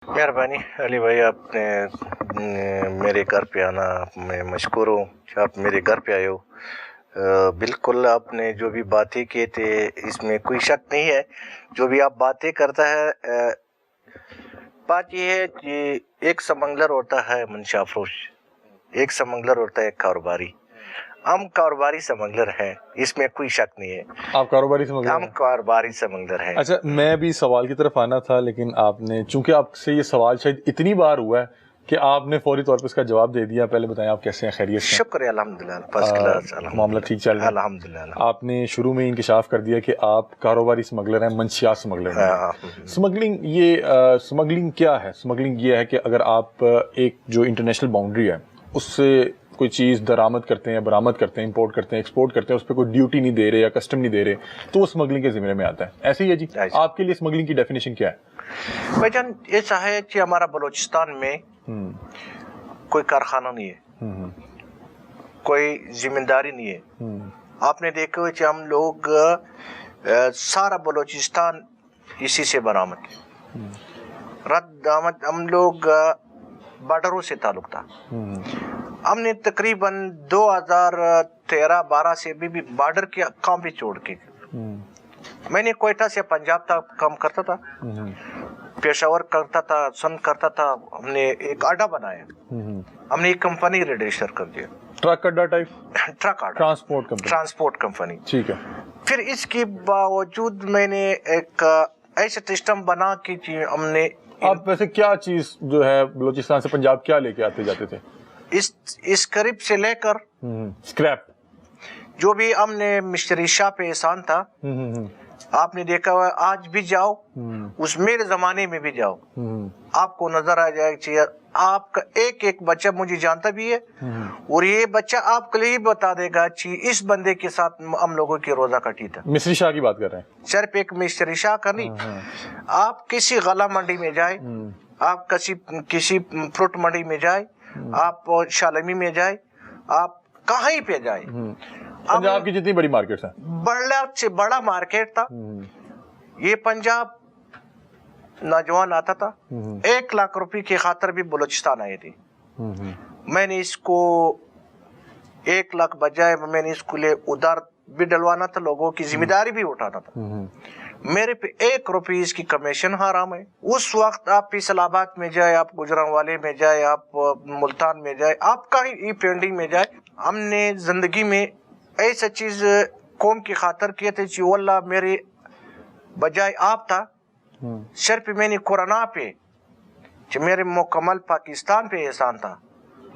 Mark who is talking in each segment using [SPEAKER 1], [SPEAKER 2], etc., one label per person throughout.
[SPEAKER 1] مہربانی علی بھائی، آپ نے میرے گھر پہ آنا، میں مشکور ہوں کہ آپ میرے گھر پہ آئے ہو۔ بالکل آپ نے جو بھی باتیں کیے تھے اس میں کوئی شک نہیں ہے، جو بھی آپ باتیں کرتا ہے۔ بات یہ ہے کہ ایک سمنگلر ہوتا ہے منشا فروش، ایک سمنگلر ہوتا ہے ایک کاروباری۔ ہم کاروباری سمنگلر ہیں، اس میں کوئی شک نہیں ہے۔
[SPEAKER 2] آپ کاروباری سمنگلر
[SPEAKER 1] ہم
[SPEAKER 2] ہیں؟
[SPEAKER 1] کاروباری سمنگلر ہیں۔
[SPEAKER 2] اچھا، میں بھی سوال کی طرف آنا تھا، لیکن آپ نے چونکہ آپ سے یہ سوال شاید اتنی بار ہوا ہے کہ آپ نے فوری طور پہ اس کا جواب دے دیا۔ پہلے بتائیں آپ کیسے ہیں، خیریت سے؟
[SPEAKER 1] شکریہ، الحمدللہ، فرسٹ کلاس،
[SPEAKER 2] معاملہ ٹھیک چل رہا ہے؟
[SPEAKER 1] الحمدللہ۔
[SPEAKER 2] آپ نے شروع میں انکشاف کر دیا کہ آپ کاروباری سمگلر ہیں، منشیات سمگلر ہیں۔ سمگلنگ کیا ہے؟ سمگلنگ یہ ہے کہ اگر آپ ایک جو انٹرنیشنل باؤنڈری ہے اس سے کوئی چیز درآمد کرتے ہیں، برآمد کرتے ہیں، امپورٹ کرتے ہیں، ایکسپورٹ کرتے ہیں، اس پہ کوئی ڈیوٹی نہیں دے رہے یا کسٹم نہیں دے رہے، تو وہ سمگلنگ کے زمرے میں آتا ہے۔ ایسے ہی ہے جی؟ آپ کے لیے سمگلنگ کی ڈیفینیشن کیا ہے؟
[SPEAKER 1] بھائی جان، ایسا ہے کہ ہمارا بلوچستان میں کوئی کارخانہ نہیں ہے، کوئی ذمہ داری نہیں ہے۔ آپ نے دیکھا کہ ہم لوگ سارا بلوچستان اسی سے برآمد رد آمد، ہم لوگ بارڈروں سے تعلق تھا۔ ہم نے تقریباً 2013-12 سے بھی بارڈر کے کام بھی چھوڑ کے، میں نے کوئٹہ سے پنجاب تک کام کرتا تھا، پیشاور کرتا تھا، سندھ کرتا تھا۔ ہم نے ایک اڈا بنایا، ہم نے ایک کمپنی رجسٹر کر دیا،
[SPEAKER 2] ٹرک اڈا ٹائپ؟
[SPEAKER 1] ٹرک اڈا،
[SPEAKER 2] ٹرانسپورٹ
[SPEAKER 1] کمپنی۔
[SPEAKER 2] ٹھیک ہے۔
[SPEAKER 1] پھر اس کے باوجود میں نے ایک ایسا سسٹم بنا کہ ہم نے،
[SPEAKER 2] آپ ویسے کیا چیز جو ہے بلوچستان سے پنجاب کیا لے کے آتے جاتے تھے؟
[SPEAKER 1] اسکریپ سے لے کر
[SPEAKER 2] اسکریپ،
[SPEAKER 1] جو بھی ہم نے مشتری شاہ پہ احسان تھا، آپ نے دیکھا ہوا، آج بھی جاؤ، اس میرے زمانے میں بھی جاؤ، آپ کو نظر آ جائے کہ آپ کا ایک ایک بچہ مجھے جانتا بھی ہے، اور یہ بچہ آپ کے لیے بتا دے گا کہ اس بندے کے ساتھ ہم لوگوں کی روزہ کٹی تھا۔
[SPEAKER 2] مصری شاہ کی بات کر رہے ہیں؟
[SPEAKER 1] صرف ایک مشتری شاہ کا نہیں، آپ کسی غلہ منڈی میں جائے، آپ کسی فروٹ منڈی میں جائے، آپ شالمی میں جائے، آپ کہیں پہ جائے،
[SPEAKER 2] پنجاب کی جتنی بڑی مارکیٹس ہیں،
[SPEAKER 1] بڑا سے بڑا مارکیٹ تھا یہ پنجاب۔ نوجوان آتا تھا 1 لاکھ روپے کی خاطر بھی بلوچستان آئے تھے، میں نے اس کو 1 لاکھ بجائے میں نے اس کو لے ادھار بھی ڈلوانا تھا، لوگوں کی ذمہ داری بھی اٹھانا تھا، میرے پہ 1 روپے اس کی کمیشن حرام ہے۔ اس وقت آپ فیصل آباد میں جائے، آپ گجرانوالے میں جائے، آپ ملتان میں جائے، آپ کہیں پینڈنگ میں جائے، ہم نے زندگی میں ایسا چیز قوم کی خاطر کیے تھے کہ واللہ میرے بجائے آپ تھا، صرف میں نے قرآن پہ کہ میرے مکمل پاکستان پہ احسان تھا۔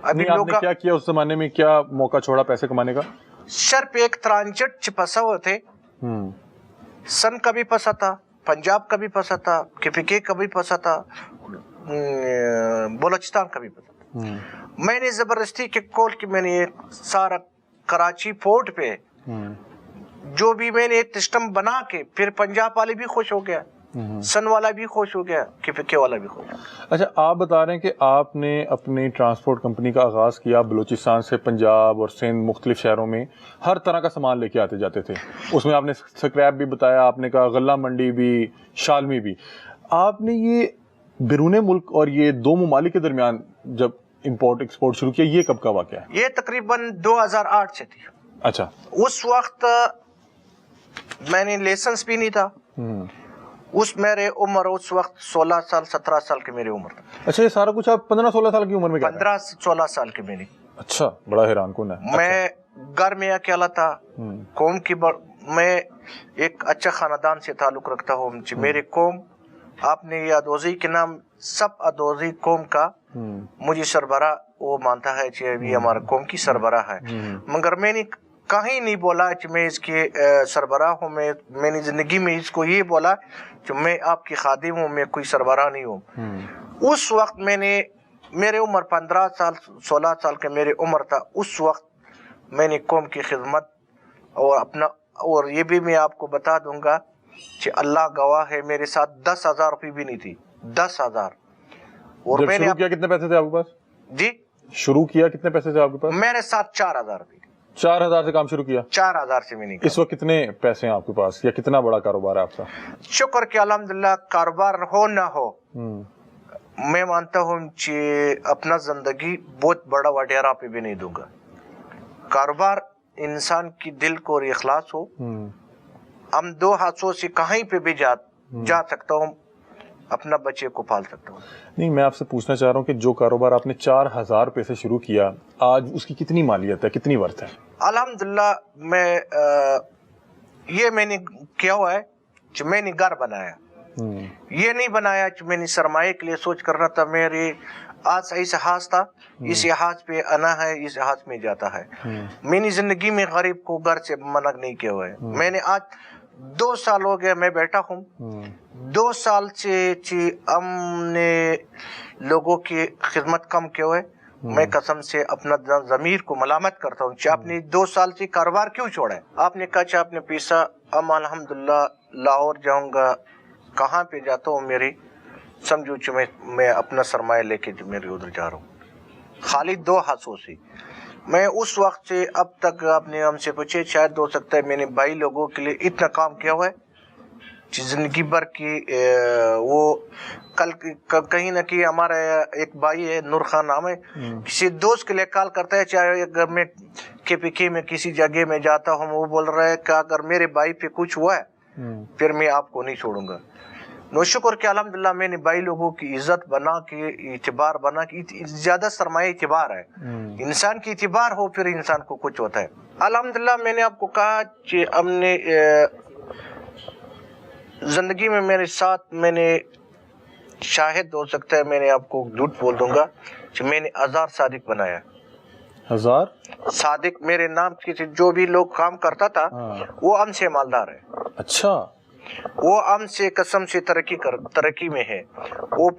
[SPEAKER 1] ابھی
[SPEAKER 2] آپ نے کیا کیا اس زمانے میں؟ کیا موقع چھوڑا پیسے کمانے کا؟
[SPEAKER 1] صرف ایک ٹرانزٹ چپسا ہوئے تھے، سن کا بھی پسا تھا، پنجاب کا بھی پسا تھا، KPK کا بھی پسا تھا، بلوچستان کا بھی پسا تھا۔ میں نے زبردستی کے کول کی میں نے سارا کراچی پورٹ پہ جو بھی میں نے ایک سسٹم بنا کے، پھر پنجاب والے بھی خوش ہو گیا، سن والا بھی خوش ہو گیا، KPK والا بھی خوش ہو گیا۔
[SPEAKER 2] اچھا، آپ بتا رہے ہیں کہ آپ نے اپنی ٹرانسپورٹ کمپنی کا آغاز کیا بلوچستان سے پنجاب اور سندھ، مختلف شہروں میں ہر طرح کا سامان لے کے آتے جاتے تھے۔ اس میں آپ نے سکریپ بھی بتایا، آپ نے کہا غلہ منڈی بھی، شالمی بھی۔ آپ نے یہ بیرون ملک اور یہ 2 ممالک کے درمیان جب امپورٹ ایکسپورٹ شروع کیا، یہ کب کا واقعہ ہے؟
[SPEAKER 1] یہ تقریباً 2008 سے تھی۔
[SPEAKER 2] اچھا،
[SPEAKER 1] اس وقت میں نے لائسنس بھی نہیں تھا، میرے عمر اس وقت 16 سال 17 سال کی میری عمر تھا۔
[SPEAKER 2] اچھا، یہ سارا کچھ آپ 15-16 سال کی عمر میں؟
[SPEAKER 1] 15-16 سال کی میری۔
[SPEAKER 2] اچھا، بڑا حیران کن ہے۔
[SPEAKER 1] میں گھر میں اکیلا تھا، قوم کی میں ایک اچھا خاندان سے تعلق رکھتا ہوں، میرے قوم، آپ نے یہ ادوزی کے نام، سب ادوزی قوم کا مجھے سربراہ وہ مانتا ہے کہ یہ ہمارا قوم کی سربراہ ہے، مگر میں نے کہیں نہیں بولا کہ میں اس کے سربراہ ہوں۔ میں نے زندگی میں اس کو یہ بولا کہ میں آپ کی خادم ہوں، میں کوئی سربراہ نہیں ہوں۔ اس وقت میں نے، میرے عمر 15 سال 16 سال کا میری عمر تھا، اس وقت میں نے قوم کی خدمت اور اپنا، اور یہ بھی میں آپ کو بتا دوں گا کہ اللہ گواہ ہے میرے ساتھ 10,000 روپے بھی نہیں تھی، 10,000۔ اور
[SPEAKER 2] جب
[SPEAKER 1] میں نے
[SPEAKER 2] شروع کیا کتنے پیسے تھے آپ کے پاس؟
[SPEAKER 1] جی،
[SPEAKER 2] شروع کیا کتنے پیسے تھے آپ کے پاس؟
[SPEAKER 1] میرے ساتھ 4,000 روپے۔
[SPEAKER 2] 4,000 سے کام شروع کیا؟
[SPEAKER 1] 4,000 سے میں نے۔
[SPEAKER 2] اس وقت کتنے پیسے ہیں آپ کے پاس، یا کتنا بڑا کاروبار ہے آپ کا؟
[SPEAKER 1] شکر کہ الحمدللہ کاروبار ہو نہ ہو، میں مانتا ہوں کہ اپنا زندگی بہت بڑا وڈیرا پہ بھی نہیں دوں گا. کاروبار انسان کی دل کو اخلاص ہو, ہم 2 ہاتھوں سے کہیں پہ بھی جا سکتا ہوں, اپنا بچے کو پال سکتا ہوں.
[SPEAKER 2] نہیں, میں آپ سے پوچھنا چاہ رہا ہوں کہ جو کاروبار آپ نے 4000 روپے سے شروع کیا, آج اس کی کتنی مالیت ہے, کتنی ورتھ ہے؟
[SPEAKER 1] الحمدللہ میں نے کیا ہوا ہے کہ میں نے گھر بنایا, یہ نہیں بنایا کہ میں نے سرمایہ کے لیے سوچ کر رہا تھا. میرے آج ایسا ہاتھ تھا, اس ہاتھ پہ آنا ہے, اس ہاتھ میں جاتا ہے. میں نے زندگی میں غریب کو گھر سے منع نہیں کیا ہوا ہے. میں نے آج 2 سال ہو گیا میں بیٹھا ہوں, 2 سال سے ہم نے لوگوں کی خدمت کم کیا ہوئے. میں قسم سے اپنا ضمیر کو ملامت کرتا ہوں کہ آپ نے 2 سال سے کاروبار کیوں چھوڑا ہے. آپ نے کہا کہ آپ نے پیسہ, اب الحمدللہ لاہور جاؤں گا, کہاں پہ جاتا ہوں, میری سمجھو کہ میں اپنا سرمایہ لے کے میرے ادھر جا رہا ہوں, خالی 2 ہاتھوں سے. میں اس وقت سے اب تک آپ نے ہم سے پوچھے, شاید ہو سکتا ہے میں نے بھائی لوگوں کے لیے اتنا کام کیا ہوا ہے کہ زندگی بھر کی وہ کل کہیں نہ کہیں ہمارا ایک بھائی ہے, نور خان نام ہے, کسی دوست کے لیے کال کرتا ہے, چاہے اگر میں KPK میں کسی جگہ میں جاتا ہوں, وہ بول رہا ہے کہ اگر میرے بھائی پہ کچھ ہوا ہے پھر میں آپ کو نہیں چھوڑوں گا. نو شکر کہ الحمدللہ میں نے بھائی لوگوں کی عزت بنا کے, اعتبار بنا کے, زیادہ سرمایہ اعتبار ہے. انسان کی اعتبار ہو پھر انسان کو کچھ ہوتا ہے. الحمدللہ میں نے آپ کو کہا کہ ہم نے زندگی میں میرے ساتھ, میں نے شاہد ہو سکتا ہے, میں نے آپ کو جھوٹ بول دوں گا کہ میں نے 1000 صادق بنایا.
[SPEAKER 2] 1000
[SPEAKER 1] صادق میرے نام کی جو بھی لوگ کام کرتا تھا وہ ہم سے مالدار ہے.
[SPEAKER 2] اچھا,
[SPEAKER 1] وہ ہم سے قسم سے ترقی میں ہے. وہ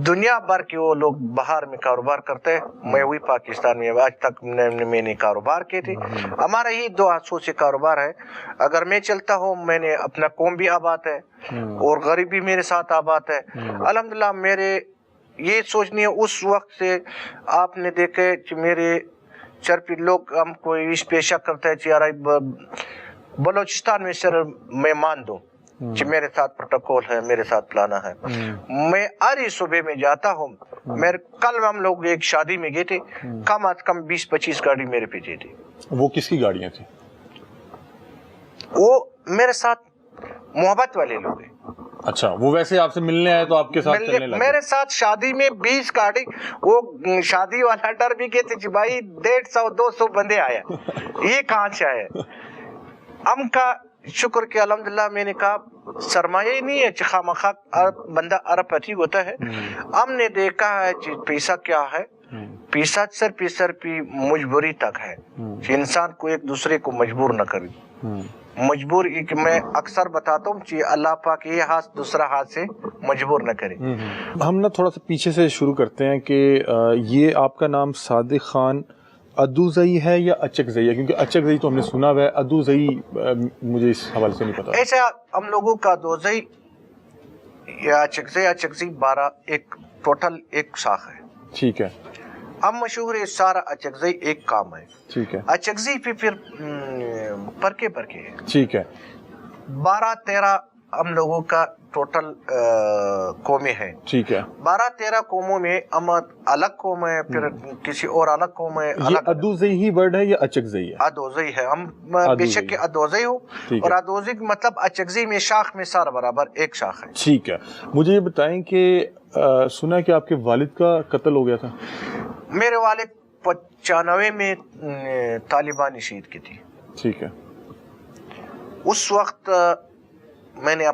[SPEAKER 1] دنیا بھر کے وہ لوگ باہر میں کاروبار کرتے ہیں, میں وہی پاکستان میں آج تک میں نے کاروبار کیے تھے. ہمارا ہی 2 ہاتھوں سے کاروبار ہے. اگر میں چلتا ہوں, میں نے اپنا قوم بھی آباد ہے اور غریب بھی میرے ساتھ آباد ہے. الحمدللہ میرے یہ سوچنی ہے, اس وقت سے آپ نے دیکھے کہ میرے چرپی لوگ ہم کو اس پیشہ کرتا ہے کہ بلوچستان میں سر میں مان دوں کہ میرے ساتھ پروٹوکول ہے, میرے ساتھ پلانا ہے. میں ہر صبح میں جاتا ہوں. کل ہم لوگ ایک شادی میں گئے تھے, کم از کم 20-25 گاڑی میرے پیچھے تھی.
[SPEAKER 2] وہ کس کی گاڑیاں تھیں؟
[SPEAKER 1] وہ میرے ساتھ محبت والے لوگ ہیں.
[SPEAKER 2] اچھا, وہ ویسے آپ سے ملنے آئے تو آپ کے ساتھ چلنے لگے؟
[SPEAKER 1] میرے ساتھ شادی میں 20 گاڑی, وہ شادی والا ڈر بھی کہتے کہ بھائی 150-200 بندے آیا, یہ کہاں سے آئے. ہم کا شکر کہ الحمدللہ میں نے کہا سرمایہ ہی نہیں ہے کہ خواہ بندہ ارب پتی ہوتا ہے. ہم نے دیکھا ہے کہ پیسہ کیا ہے, پیسہ صرف مجبوری تک ہے, کہ انسان کو ایک دوسرے کو مجبور نہ کرے. مجبور ایک میں اکثر بتاتا ہوں کہ اللہ پاک یہ ہاتھ دوسرا ہاتھ سے مجبور نہ کرے.
[SPEAKER 2] ہم نا تھوڑا سا پیچھے سے شروع کرتے ہیں کہ یہ آپ کا نام صادق خان ادوزئی ہے یا اچکزئی ہے؟ کیونکہ اچکزئی تو ہم نے سنا ہوا ہے, ادوزئی مجھے اس حوالے سے نہیں پتا.
[SPEAKER 1] ایسا ہم لوگوں کا ادوزئی یا اچکزئی 12 ایک ٹوٹل ایک شاخ ہے.
[SPEAKER 2] ٹھیک ہے.
[SPEAKER 1] ہم مشہور ہے سارا اچکزئی ایک کام ہے.
[SPEAKER 2] ٹھیک ہے.
[SPEAKER 1] اچکزئی پھر پرکے ہے.
[SPEAKER 2] ٹھیک ہے.
[SPEAKER 1] 12-13 ہم لوگوں کا ٹوٹل قومیں ہیں.
[SPEAKER 2] ٹھیک ہے.
[SPEAKER 1] 12-13 قوموں میں ہم الگ قوم ہے, پھر کسی اور الگ قوم ہے.
[SPEAKER 2] یہ ادوزئی ہی ورڈ ہے یا اچکزئی ہے؟
[SPEAKER 1] ادوزئی ہے. ہم بے شک ادوزئی ہو, اور ادوزئی مطلب اچکزئی میں شاخ میں سارا برابر ایک شاخ ہے.
[SPEAKER 2] ٹھیک ہے. مجھے یہ بتائیں کہ سنا ہے کہ آپ کے والد کا قتل ہو گیا تھا.
[SPEAKER 1] میرے والد 95 میں طالبان شہید کی تھی.
[SPEAKER 2] ٹھیک ہے.
[SPEAKER 1] اس وقت میں نے